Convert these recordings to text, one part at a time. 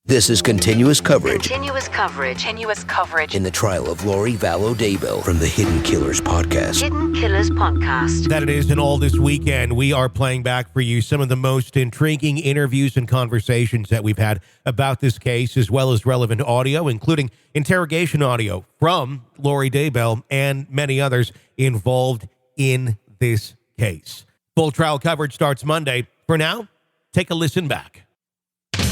This is continuous coverage. Continuous coverage. In the trial of Lori Vallow Daybell from the Hidden Killers podcast. Hidden Killers podcast. That it is, and all this weekend, we are playing back for you some of the most intriguing interviews and conversations that we've had about this case, as well as relevant audio, including interrogation audio from Lori Daybell and many others involved in this case. Full trial coverage starts Monday. For now, take a listen back.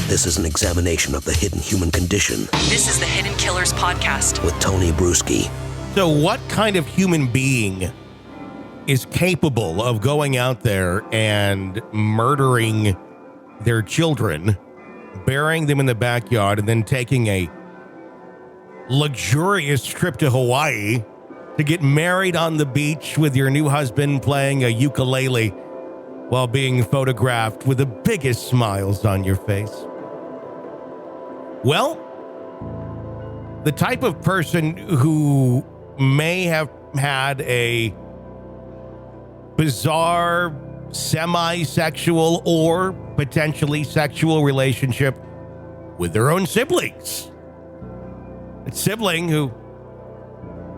This is an examination of the hidden human condition. This is the Hidden Killers podcast with Tony Bruschi. So what kind of human being is capable of going out there and murdering their children, burying them in the backyard, and then taking a luxurious trip to Hawaii to get married on the beach with your new husband playing a ukulele while being photographed with the biggest smiles on your face? Well, the type of person who may have had a bizarre, semi-sexual, or potentially sexual relationship with their own siblings. A sibling who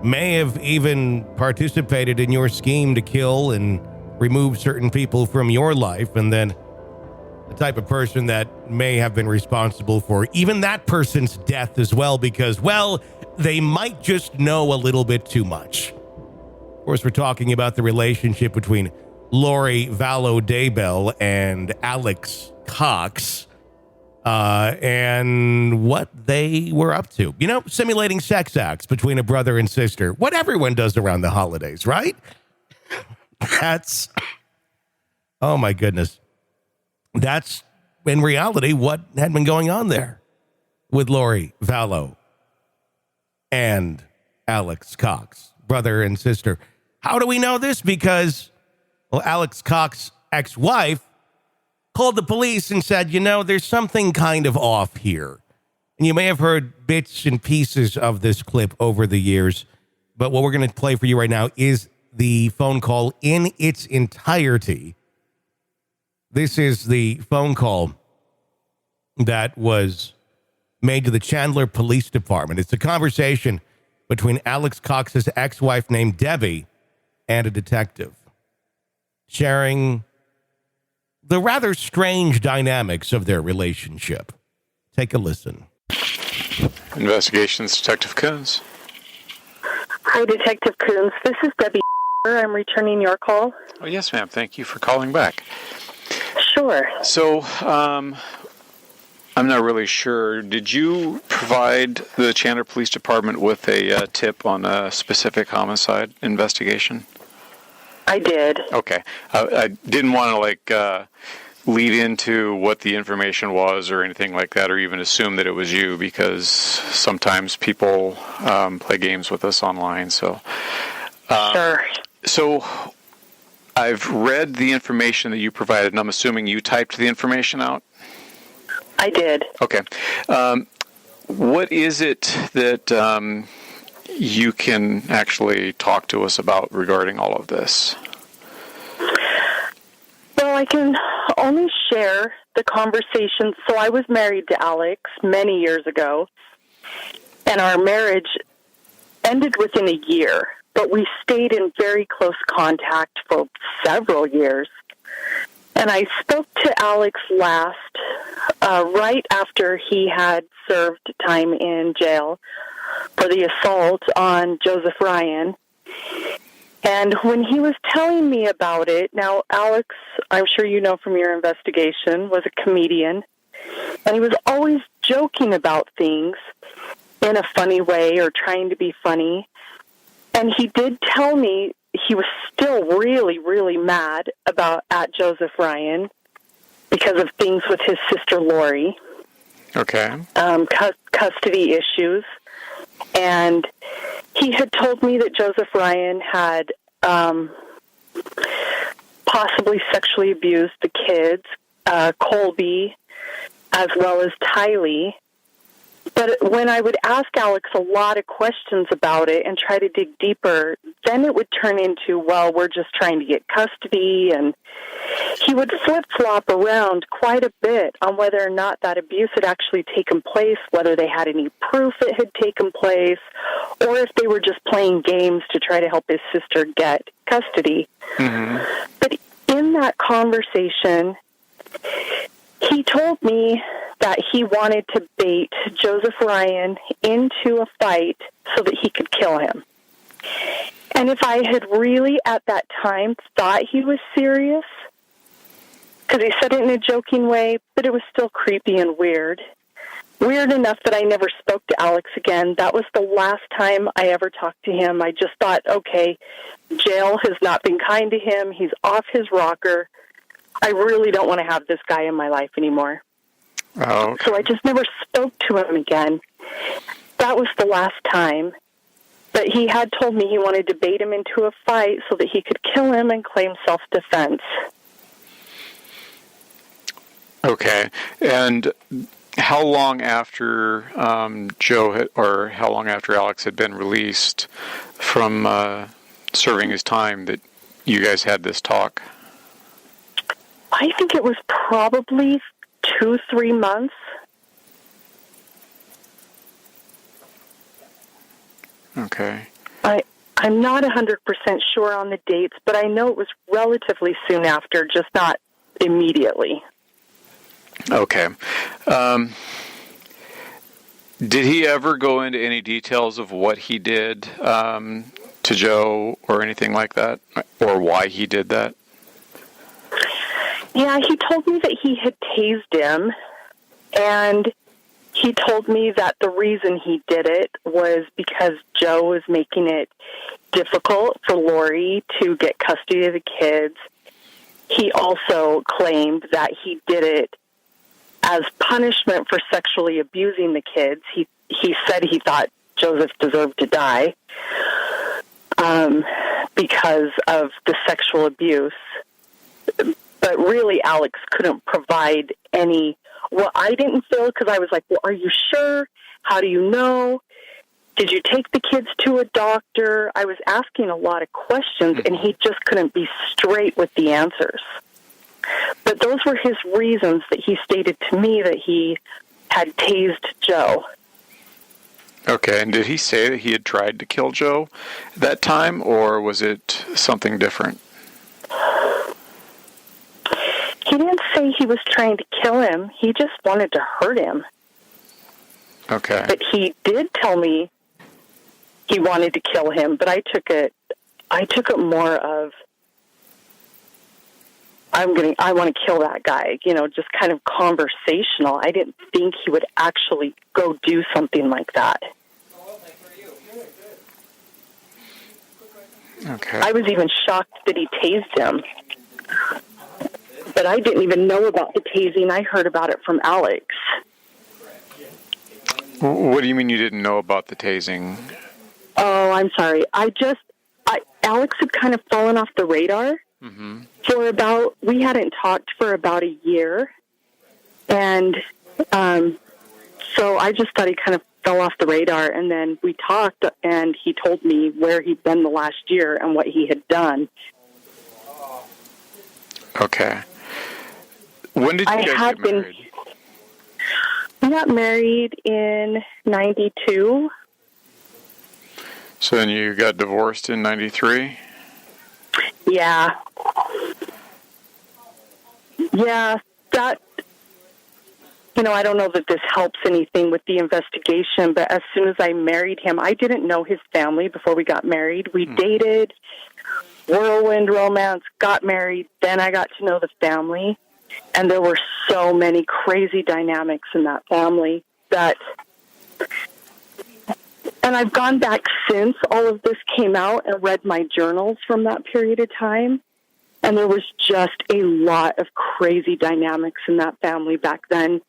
may have even participated in your scheme to kill and remove certain people from your life, and then the type of person that may have been responsible for even that person's death as well, because, well, they might just know a little bit too much. Of course, we're talking about the relationship between Lori Vallow Daybell and Alex Cox, and what they were up to. You know, simulating sex acts between a brother and sister. What everyone does around the holidays, right? That's, oh my goodness. That's, in reality, what had been going on there with Lori Vallow and Alex Cox, brother and sister. How do we know this? Because, well, Alex Cox's ex-wife called the police and said, you know, there's something kind of off here. And you may have heard bits and pieces of this clip over the years, but what we're going to play for you right now is the phone call in its entirety. This is the phone call that was made to the Chandler Police Department. It's a conversation between Alex Cox's ex-wife named Debbie and a detective, sharing the rather strange dynamics of their relationship. Take a listen. Investigations, Detective Coons. Hi, Detective Coons. This is Debbie. I'm returning your call. Oh, yes, ma'am. Thank you for calling back. Sure. So, I'm not really sure. Did you provide the Chandler Police Department with a tip on a specific homicide investigation? I did. Okay. I didn't want to, lead into what the information was or anything like that, or even assume that it was you, because sometimes people play games with us online. So, Sure. So, I've read the information that you provided, and I'm assuming you typed the information out? I did. Okay. What is it that you can actually talk to us about regarding all of this? Well, I can only share the conversation. So I was married to Alex many years ago, and our marriage ended within a year, but we stayed in very close contact for several years. And I spoke to Alex last, right after he had served time in jail for the assault on Joseph Ryan. And when he was telling me about it, now Alex, I'm sure you know from your investigation, was a comedian. And he was always joking about things in a funny way or trying to be funny. And he did tell me he was still really, really mad at Joseph Ryan because of things with his sister Lori. Okay. Custody issues. And he had told me that Joseph Ryan had possibly sexually abused the kids, Colby, as well as Tylee. But when I would ask Alex a lot of questions about it and try to dig deeper, then it would turn into, well, we're just trying to get custody. And he would flip-flop around quite a bit on whether or not that abuse had actually taken place, whether they had any proof it had taken place, or if they were just playing games to try to help his sister get custody. Mm-hmm. But in that conversation, he told me that he wanted to bait Joseph Ryan into a fight so that he could kill him. And if I had really at that time thought he was serious, because he said it in a joking way, but it was still creepy and weird. Weird enough that I never spoke to Alex again. That was the last time I ever talked to him. I just thought, okay, jail has not been kind to him. He's off his rocker. I really don't want to have this guy in my life anymore. Oh, okay. So I just never spoke to him again. That was the last time. But he had told me he wanted to bait him into a fight so that he could kill him and claim self-defense. Okay. And how long after how long after Alex had been released from serving his time that you guys had this talk? I think it was probably 2-3 months. Okay. I'm not 100% sure on the dates, but I know it was relatively soon after, just not immediately. Okay. Did he ever go into any details of what he did to Joe or anything like that, or why he did that? Yeah, he told me that he had tased him, and he told me that the reason he did it was because Joe was making it difficult for Lori to get custody of the kids. He also claimed that he did it as punishment for sexually abusing the kids. He said he thought Joseph deserved to die because of the sexual abuse. But really, Alex couldn't provide any. Well, I didn't feel, because I was like, well, are you sure? How do you know? Did you take the kids to a doctor? I was asking a lot of questions, and he just couldn't be straight with the answers. But those were his reasons that he stated to me that he had tased Joe. Okay, and did he say that he had tried to kill Joe at that time, or was it something different? He didn't say he was trying to kill him. He just wanted to hurt him. Okay. But he did tell me he wanted to kill him, but I took it more of, I want to kill that guy, just kind of conversational. I didn't think he would actually go do something like that. Okay. I was even shocked that he tased him. But I didn't even know about the tasing. I heard about it from Alex. What do you mean you didn't know about the tasing? Oh, I'm sorry. Alex had kind of fallen off the radar we hadn't talked for about a year. And so I just thought he kind of fell off the radar. And then we talked, and he told me where he'd been the last year and what he had done. Okay. When did you guys get married? We got married in 92. So then you got divorced in 93? Yeah. Yeah, that, I don't know that this helps anything with the investigation, but as soon as I married him, I didn't know his family before we got married. We dated, whirlwind romance, got married, then I got to know the family. And there were so many crazy dynamics in that family and I've gone back since all of this came out and read my journals from that period of time. And there was just a lot of crazy dynamics in that family back then.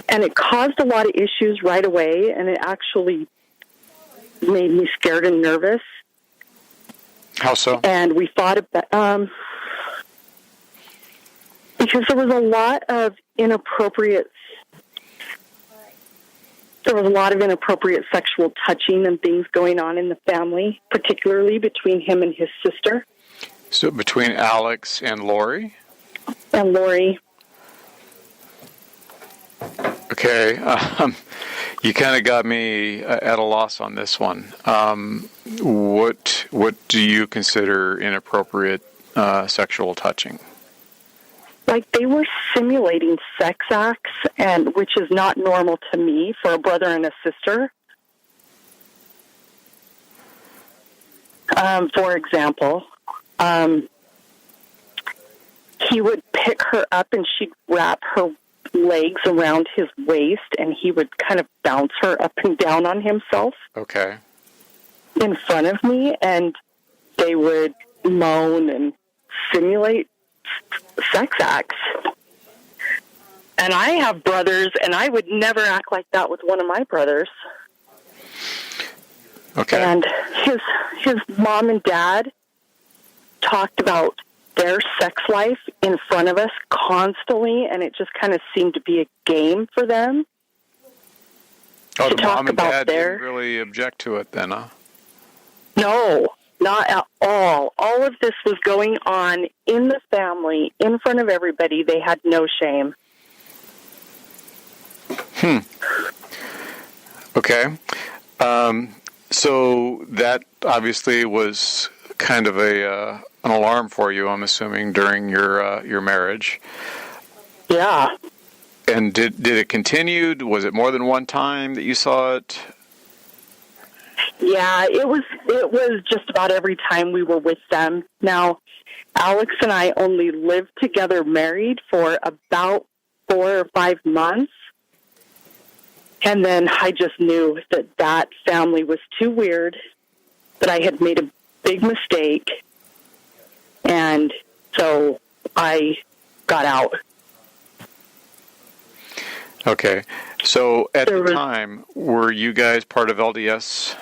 And it caused a lot of issues right away. And it actually made me scared and nervous. How so? And we fought about, because there was a lot of inappropriate There was a lot of inappropriate sexual touching and things going on in the family, particularly between him and his sister. So between Alex and Lori? And Lori. Okay. You kind of got me at a loss on this one. What do you consider inappropriate sexual touching? Like, they were simulating sex acts, and which is not normal to me for a brother and a sister. For example, he would pick her up and she'd wrap her legs around his waist, and he would kind of bounce her up and down on himself. Okay. In front of me, and they would moan and simulate sex acts. And I have brothers, and I would never act like that with one of my brothers. Okay. And his mom and dad talked about their sex life in front of us constantly, and it just kind of seemed to be a game for them. Oh, to the talk mom and about dad didn't really object to it then, huh? No, not at all. All of this was going on in the family, in front of everybody. They had no shame. Okay. So that obviously was kind of an alarm for you, I'm assuming, during your marriage. Yeah. And did it continue? Was it more than one time that you saw it? Yeah, it was just about every time we were with them. Now, Alex and I only lived together married for about 4 or 5 months. And then I just knew that family was too weird, that I had made a big mistake. And so I got out. Okay. So at the time, were you guys part of LDS?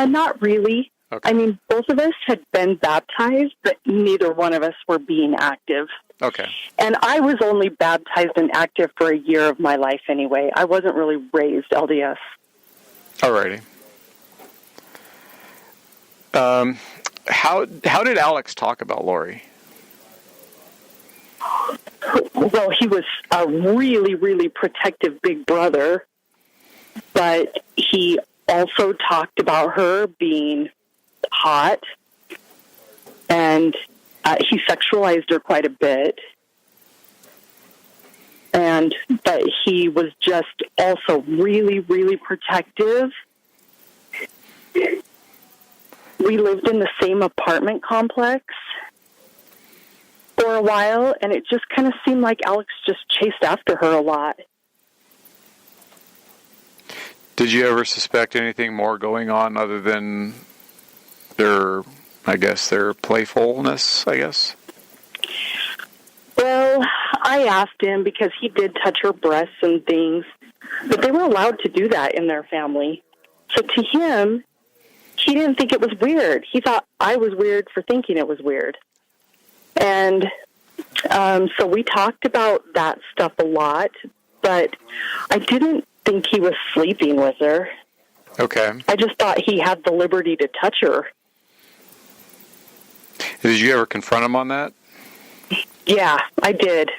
Not really. Okay. I mean, both of us had been baptized, but neither one of us were being active. Okay. And I was only baptized and active for a year of my life anyway. I wasn't really raised LDS. Alrighty. How did Alex talk about Lori? Well, he was a really, really protective big brother, but he also talked about her being hot, and he sexualized her quite a bit. But he was just also really, really protective. We lived in the same apartment complex for a while, and it just kind of seemed like Alex just chased after her a lot. Did you ever suspect anything more going on other than their playfulness, I guess? Well, I asked him because he did touch her breasts and things, but they were allowed to do that in their family. So to him, he didn't think it was weird. He thought I was weird for thinking it was weird. And so we talked about that stuff a lot, but I didn't think he was sleeping with her. Okay. I just thought he had the liberty to touch her. Did you ever confront him on that? Yeah, I did.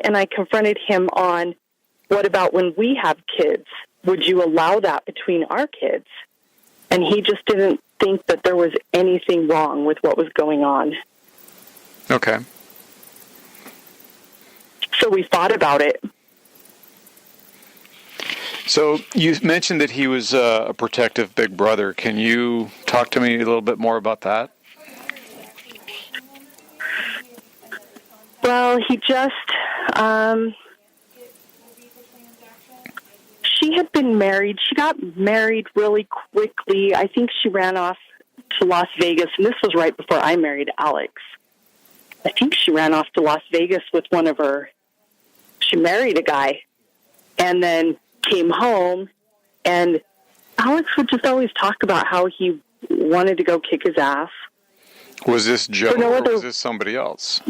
And I confronted him on, what about when we have kids? Would you allow that between our kids? And he just didn't think that there was anything wrong with what was going on. Okay. So we thought about it. So you mentioned that he was a protective big brother. Can you talk to me a little bit more about that? Well, he just, she had been married. She got married really quickly. I think she ran off to Las Vegas, and this was right before I married Alex. I think she ran off to Las Vegas with she married a guy, and then came home, and Alex would just always talk about how he wanted to go kick his ass. Was this Joe or was this somebody else?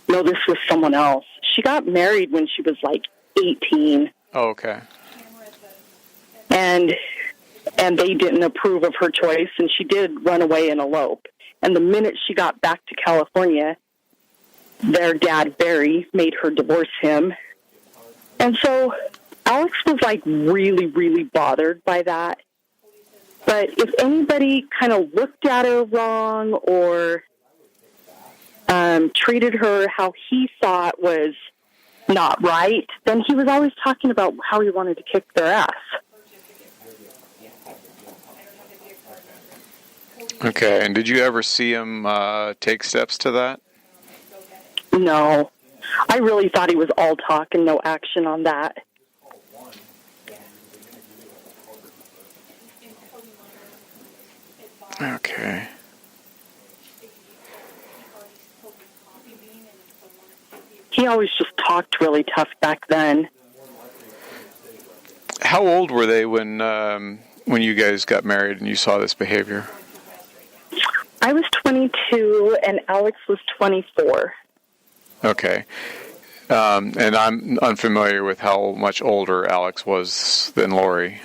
No, this was someone else. She got married when she was like 18. Oh, okay. And they didn't approve of her choice, and she did run away and elope. And the minute she got back to California, their dad, Barry, made her divorce him. And so Alex was, like, really, really bothered by that. But if anybody kind of looked at her wrong or treated her how he thought was not right, then he was always talking about how he wanted to kick their ass. Okay, and did you ever see him take steps to that? No. I really thought he was all talk and no action on that. Okay. He always just talked really tough back then. How old were they when you guys got married and you saw this behavior? I was 22 and Alex was 24. Okay. And I'm unfamiliar with how much older Alex was than Lori.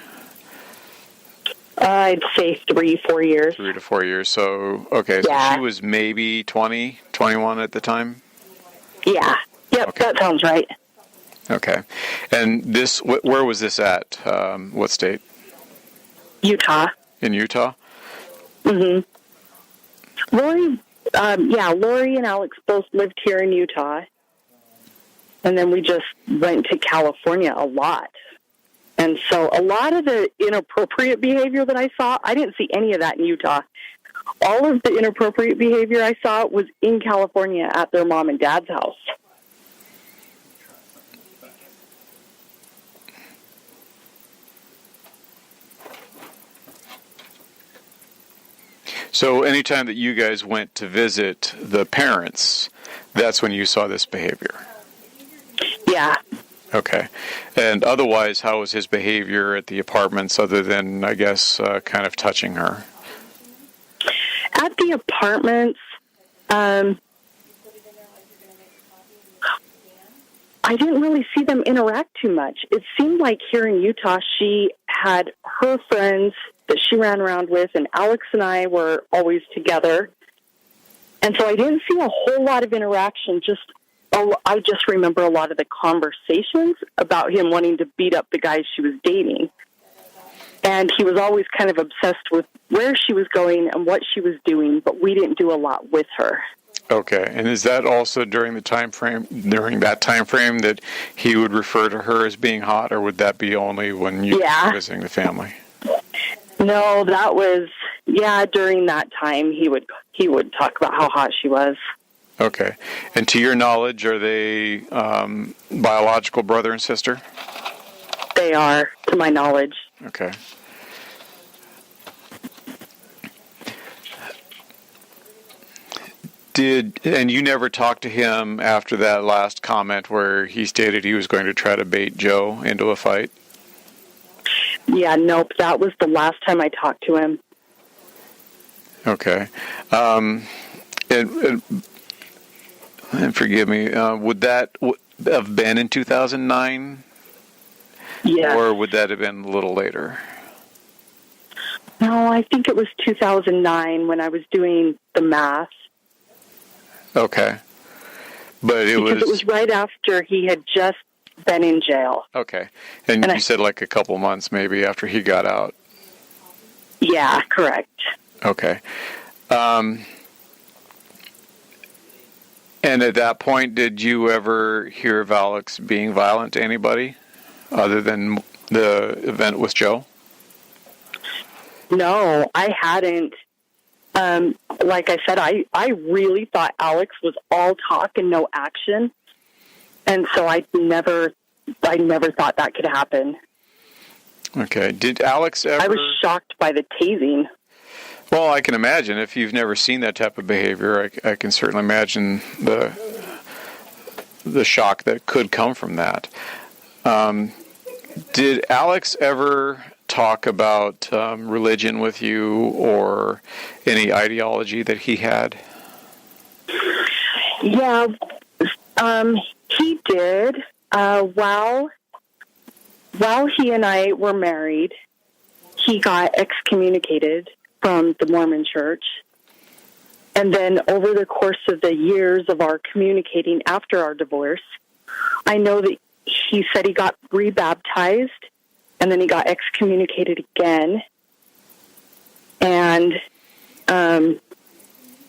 I'd say 3-4 years. 3 to 4 years. So, okay, so Yeah. she was maybe 20, 21 at the time? Yeah. Yep, Okay. That sounds right. Okay. And this, where was this at? What state? Utah. In Utah? Mm-hmm. Lori and Alex both lived here in Utah. And then we just went to California a lot. And so a lot of the inappropriate behavior that I saw, I didn't see any of that in Utah. All of the inappropriate behavior I saw was in California at their mom and dad's house. So anytime that you guys went to visit the parents, that's when you saw this behavior? Yeah. Okay. And otherwise, how was his behavior at the apartments other than, I guess, kind of touching her? At the apartments, I didn't really see them interact too much. It seemed like here in Utah, she had her friends that she ran around with, and Alex and I were always together. And so I didn't see a whole lot of interaction. I just remember a lot of the conversations about him wanting to beat up the guys she was dating. And he was always kind of obsessed with where she was going and what she was doing, but we didn't do a lot with her. Okay. And is that also during that time frame that he would refer to her as being hot, or would that be only when you were visiting the family? No, that was, during that time he would talk about how hot she was. Okay. And to your knowledge, are they biological brother and sister? They are, to my knowledge. Okay. And you never talked to him after that last comment where he stated he was going to try to bait Joe into a fight? Yeah, nope. That was the last time I talked to him. Okay. And forgive me, would that have been in 2009? Yeah. Or would that have been a little later? No, I think it was 2009 when I was doing the math. Okay. But it was right after he had just been in jail. Okay. And you said like a couple months maybe after he got out. Yeah, correct. Okay. And at that point, did you ever hear of Alex being violent to anybody other than the event with Joe? No, I hadn't. Like I said, I really thought Alex was all talk and no action. And so I never thought that could happen. Okay. Did Alex ever... I was shocked by the tasing. Well, I can imagine. If you've never seen that type of behavior, I can certainly imagine the shock that could come from that. Did Alex ever talk about religion with you or any ideology that he had? Yeah, he did. While while he and I were married, he got excommunicated from the Mormon church. And then over the course of the years of our communicating after our divorce, I know that he said he got rebaptized, and then he got excommunicated again. And then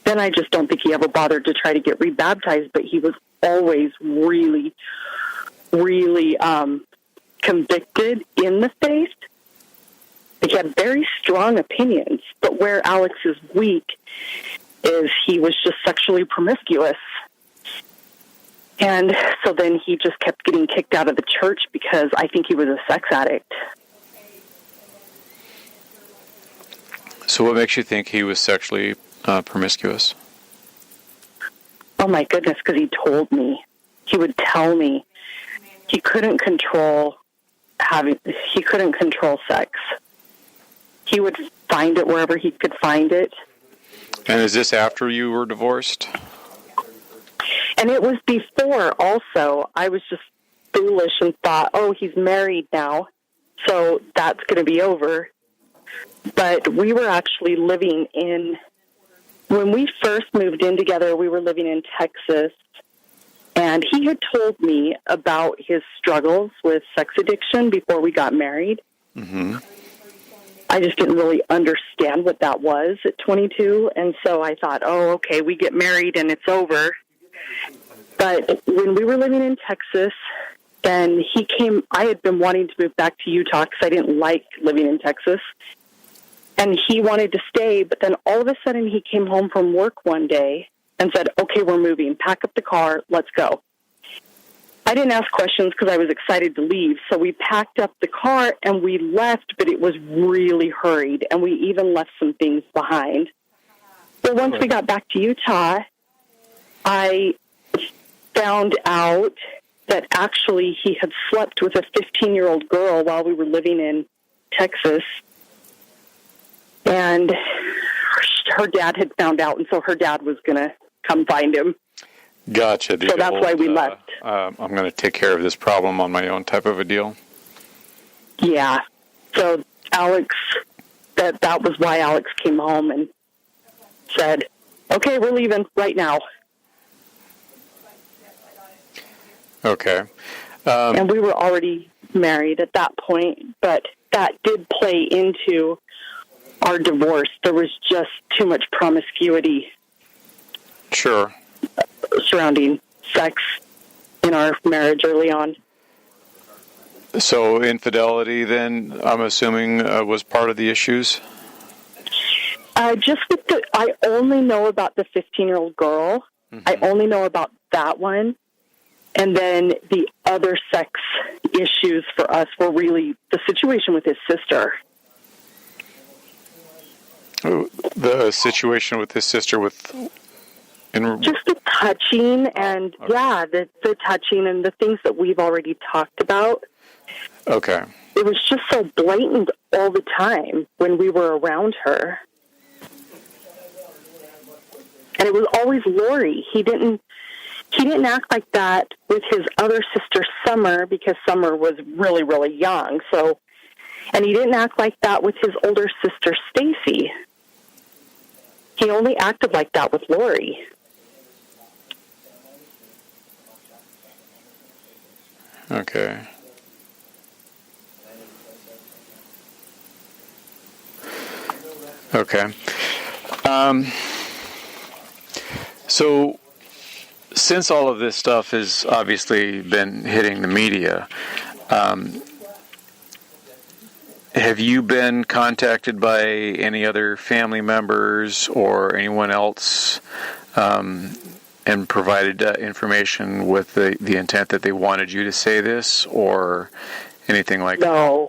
I just don't think he ever bothered to try to get rebaptized, but he was always really, really convicted in the faith. He had very strong opinions, but where Alex is weak is he was just sexually promiscuous. And so then he just kept getting kicked out of the church because I think he was a sex addict. So what makes you think he was sexually promiscuous? Oh my goodness, because he told me. He would tell me. He couldn't control sex. He would find it wherever he could find it. And is this after you were divorced? And it was before also. I was just foolish and thought, oh, he's married now, so that's going to be over. But we were actually living when we first moved in together, we were living in Texas. And he had told me about his struggles with sex addiction before we got married. Mm-hmm. I just didn't really understand what that was at 22. And so I thought, oh, okay, we get married and it's over. But when we were living in Texas, then he came. I had been wanting to move back to Utah because I didn't like living in Texas. And he wanted to stay, but then all of a sudden he came home from work one day and said, okay, we're moving. Pack up the car. Let's go. I didn't ask questions because I was excited to leave. So we packed up the car and we left, but it was really hurried. And we even left some things behind. Well, once we got back to Utah, I found out that actually he had slept with a 15-year-old girl while we were living in Texas. And her dad had found out, and so her dad was going to come find him. Gotcha. So that's why we left. I'm going to take care of this problem on my own type of a deal. Yeah. So Alex, that was why Alex came home and said, okay, we're leaving right now. Okay. And we were already married at that point, but that did play into our divorce. There was just too much promiscuity. Sure. Surrounding sex in our marriage early on. So infidelity then, I'm assuming, was part of the issues? Just with I only know about the 15-year-old girl. Mm-hmm. I only know about that one. And then the other sex issues for us were really the situation with his sister. The situation with his sister just the touching and, okay. Yeah, the touching and the things that we've already talked about. Okay. It was just so blatant all the time when we were around her. And it was always Lori. He didn't act like that with his other sister, Summer, because Summer was really, really young. So, and he didn't act like that with his older sister, Stacy. He only acted like that with Lori. Okay. Okay. So, since all of this stuff has obviously been hitting the media, have you been contacted by any other family members or anyone else and provided information with the intent that they wanted you to say this or anything like that?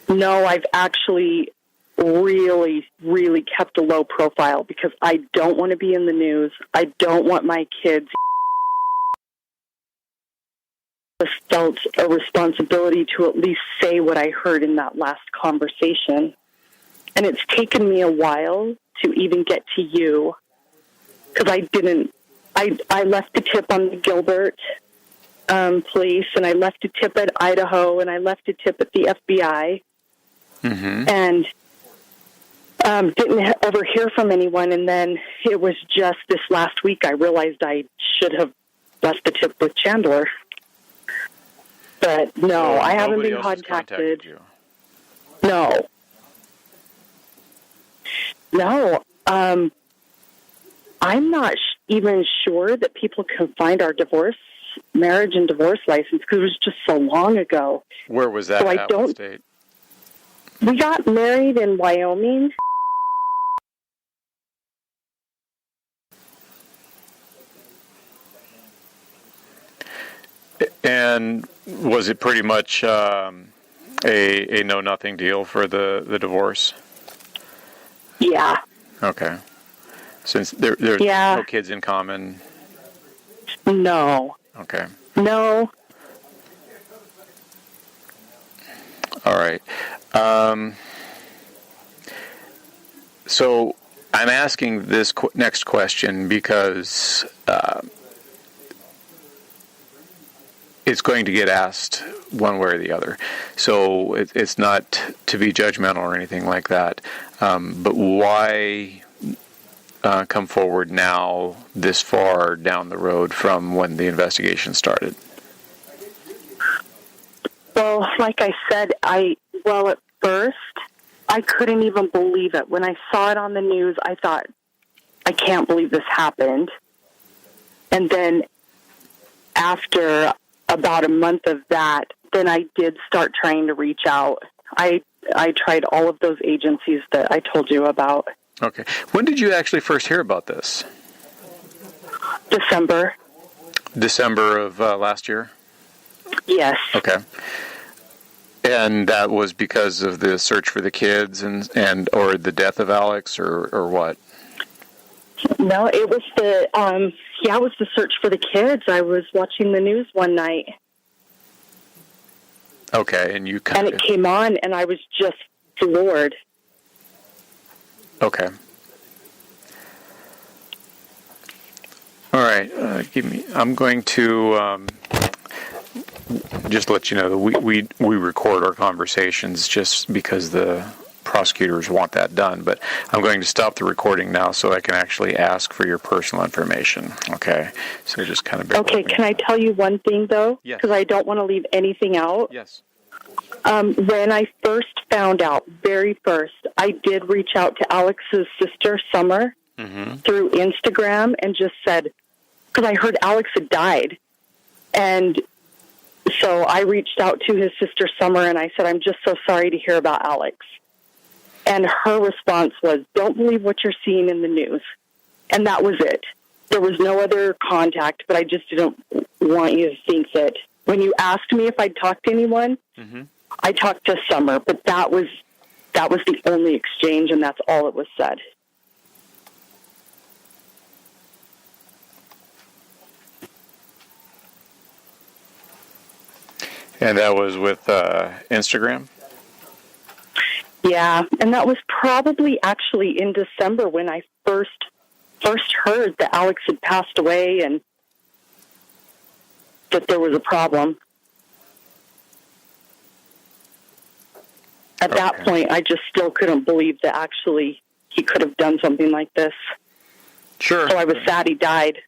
No, I've actually really, really kept a low profile because I don't want to be in the news. I don't want my kids felt a responsibility to at least say what I heard in that last conversation. And it's taken me a while to even get to you because I left the tip on Gilbert police, and I left a tip at Idaho, and I left a tip at the FBI, and didn't ever hear from anyone. And then it was just this last week I realized I should have left the tip with Chandler. But no, I haven't been contacted. You. No. I'm not even sure that people can find our marriage and divorce license because it was just so long ago. Where was that? So at? What state? We got married in Wyoming. And was it pretty much a know-nothing deal for the divorce? Yeah. Okay. Since there's no kids in common? No. Okay. No. All right. So I'm asking this next question because it's going to get asked one way or the other. So it's not to be judgmental or anything like that. But why come forward now this far down the road from when the investigation started? Well, like I said, at first, I couldn't even believe it. When I saw it on the news, I thought, I can't believe this happened. And then after about a month of that, then I did start trying to reach out. I tried all of those agencies that I told you about. Okay. When did you actually first hear about this? December of last year? Yes. Okay. And that was because of the search for the kids and or the death of Alex or what? No, it was it was the search for the kids. I was watching the news one night. Okay, and it came on, and I was just floored. Okay. All right. I'm going to just let you know that we record our conversations just because the prosecutors want that done. But I'm going to stop the recording now so I can actually ask for your personal information. Okay. So just kind of. Okay. Can I tell you one thing though? Yes. Because I don't want to leave anything out. Yes. When I first found out, very first, I did reach out to Alex's sister, Summer, through Instagram and just said, because I heard Alex had died. And so I reached out to his sister, Summer, and I said, I'm just so sorry to hear about Alex. And her response was, don't believe what you're seeing in the news. And that was it. There was no other contact, but I just didn't want you to think that. When you asked me if I'd talked to anyone, I talked to Summer, but that was the only exchange, and that's all it was said. And that was with Instagram? Yeah, and that was probably actually in December when I first heard that Alex had passed away and that there was a problem. At that point, I just still couldn't believe that actually he could have done something like this. Sure. So I was sad he died.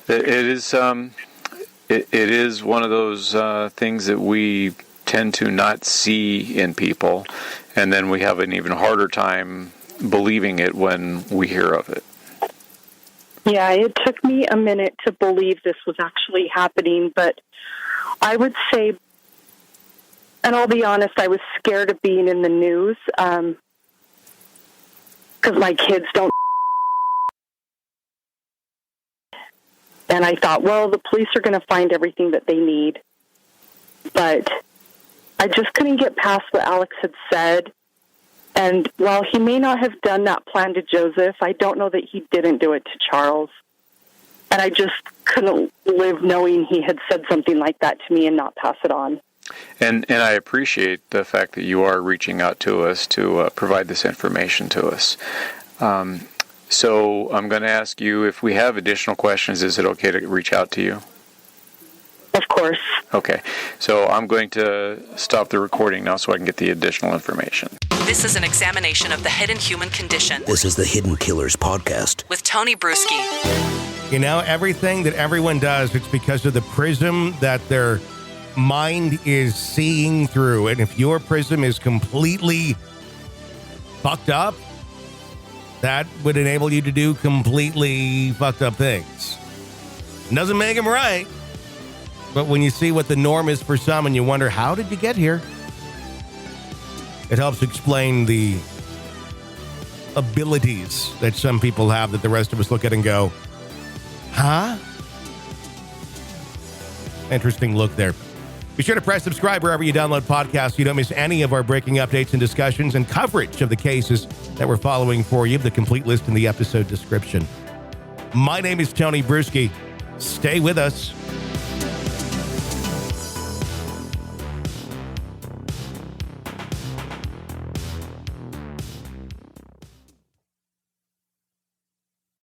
It is one of those things that we tend to not see in people, and then we have an even harder time believing it when we hear of it. Yeah, it took me a minute to believe this was actually happening, but I would say, and I'll be honest, I was scared of being in the news because my kids don't. And I thought, well, the police are going to find everything that they need. But I just couldn't get past what Alex had said. And while he may not have done that plan to Joseph, I don't know that he didn't do it to Charles. And I just couldn't live knowing he had said something like that to me and not pass it on. And I appreciate the fact that you are reaching out to us to provide this information to us. So I'm going to ask you, if we have additional questions, is it okay to reach out to you? Of course. Okay. So I'm going to stop the recording now so I can get the additional information. This is an examination of the hidden human condition This is the Hidden Killers podcast. with Tony Bruschi. You know, everything that everyone does, it's because of the prism that their mind is seeing through. And if your prism is completely fucked up, that would enable you to do completely fucked up things. Doesn't make them right. But when you see what the norm is for some and you wonder, how did you get here? It helps explain the abilities that some people have that the rest of us look at and go, huh? Interesting look there. Be sure to press subscribe wherever you download podcasts so you don't miss any of our breaking updates and discussions and coverage of the cases that we're following for you. The complete list in the episode description. My name is Tony Bruschi. Stay with us.